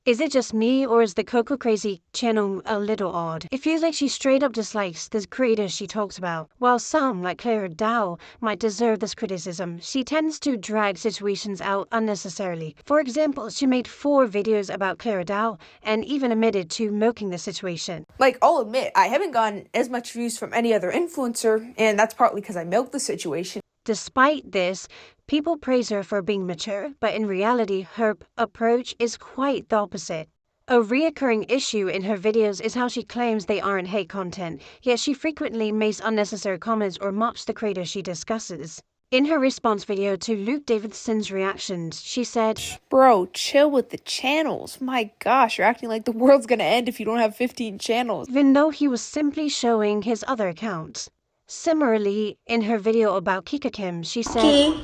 Is it just me, or is the CocoCrazy channel a little odd? It feels like she straight up dislikes the creators she talks about. While some, like Clara Dow, might deserve this criticism, she tends to drag situations out unnecessarily. For example, she made 4 videos about Clara Dow and even admitted to milking the situation. Like, I'll admit, I haven't gotten as much views from any other influencer, and that's partly because I milked the situation. Despite this, people praise her for being mature, but in reality, her approach is quite the opposite. A reoccurring issue in her videos is how she claims they aren't hate content, yet she frequently makes unnecessary comments or mocks the creator she discusses. In her response video to Luke Davidson's reactions, she said, Bro, chill with the channels. My gosh, you're acting like the world's gonna end if you don't have 15 channels. even though he was simply showing his other accounts. Similarly, in her video about Kika Kim, she said,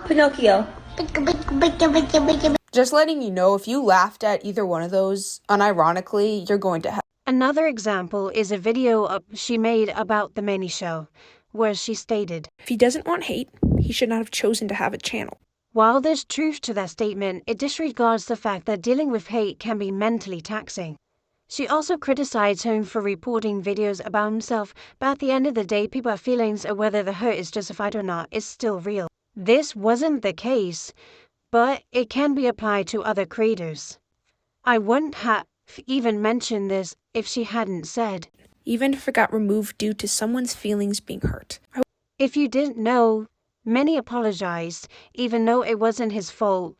Pinocchio. Just letting you know, if you laughed at either one of those, unironically, you're going to hell. Another example is a video she made about The Manny Show, where she stated, If he doesn't want hate, he should not have chosen to have a channel. while there's truth to that statement, it disregards the fact that dealing with hate can be mentally taxing. She also criticized him for reporting videos about himself, but at the end of the day, people's feelings of whether the hurt is justified or not is still real. This wasn't the case, but it can be applied to other creators. I wouldn't have even mentioned this if she hadn't said, Even if it got removed due to someone's feelings being hurt. if you didn't know, many apologized, even though it wasn't his fault,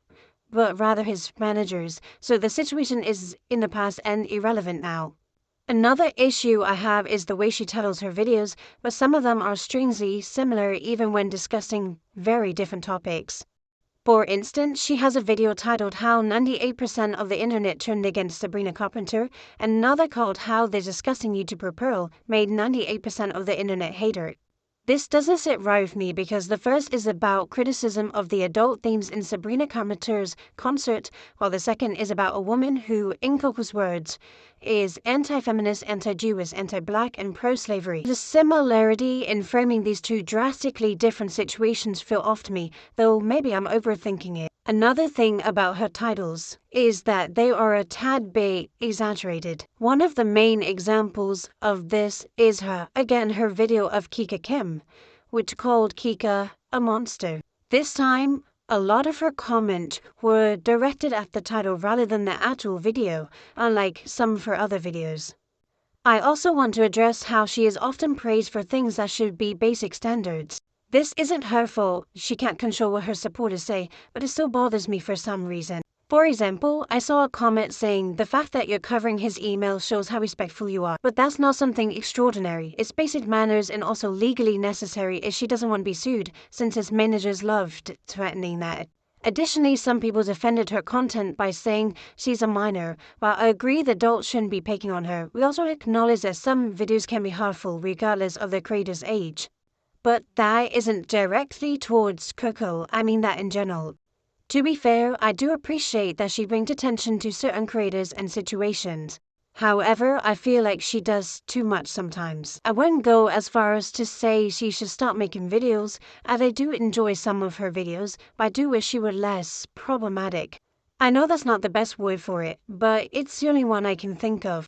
but rather his manager's, so the situation is in the past and irrelevant now. Another issue I have is the way she titles her videos, but some of them are strangely similar even when discussing very different topics. For instance, she has a video titled How 98% of the internet turned against Sabrina Carpenter, and another called How the Disgusting YouTuber Pearl made 98% of the internet hate her. This doesn't sit right with me because the first is about criticism of the adult themes in Sabrina Carpenter's concert, while the second is about a woman who, in Coco's words, is anti-feminist, anti-Jewish, anti-black, and pro-slavery. The similarity in framing these two drastically different situations feel off to me, though maybe I'm overthinking it. Another thing about her titles is that they are a tad bit exaggerated. One of the main examples of this is her video of Kika Kim, which called Kika a monster. This time, a lot of her comments were directed at the title rather than the actual video, unlike some of her other videos. I also want to address how she is often praised for things that should be basic standards. This isn't her fault, she can't control what her supporters say, but it still bothers me for some reason. For example, I saw a comment saying, the fact that you're covering his email shows how respectful you are. But that's not something extraordinary. It's basic manners and also legally necessary if she doesn't want to be sued, since his managers loved threatening that. Additionally, some people defended her content by saying she's a minor. While I agree the adults shouldn't be picking on her, we also acknowledge that some videos can be harmful regardless of the creator's age. But that isn't directly towards Coco, I mean that in general. To be fair, I do appreciate that she brings attention to certain creators and situations. However, I feel like she does too much sometimes. I wouldn't go as far as to say she should stop making videos, as I do enjoy some of her videos, but I do wish she were less problematic. I know that's not the best word for it, but it's the only one I can think of.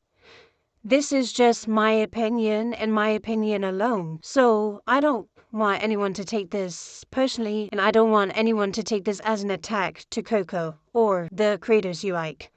This is just my opinion and my opinion alone, so I don't want anyone to take this personally, and I don't want anyone to take this as an attack to Coco or the creators you like.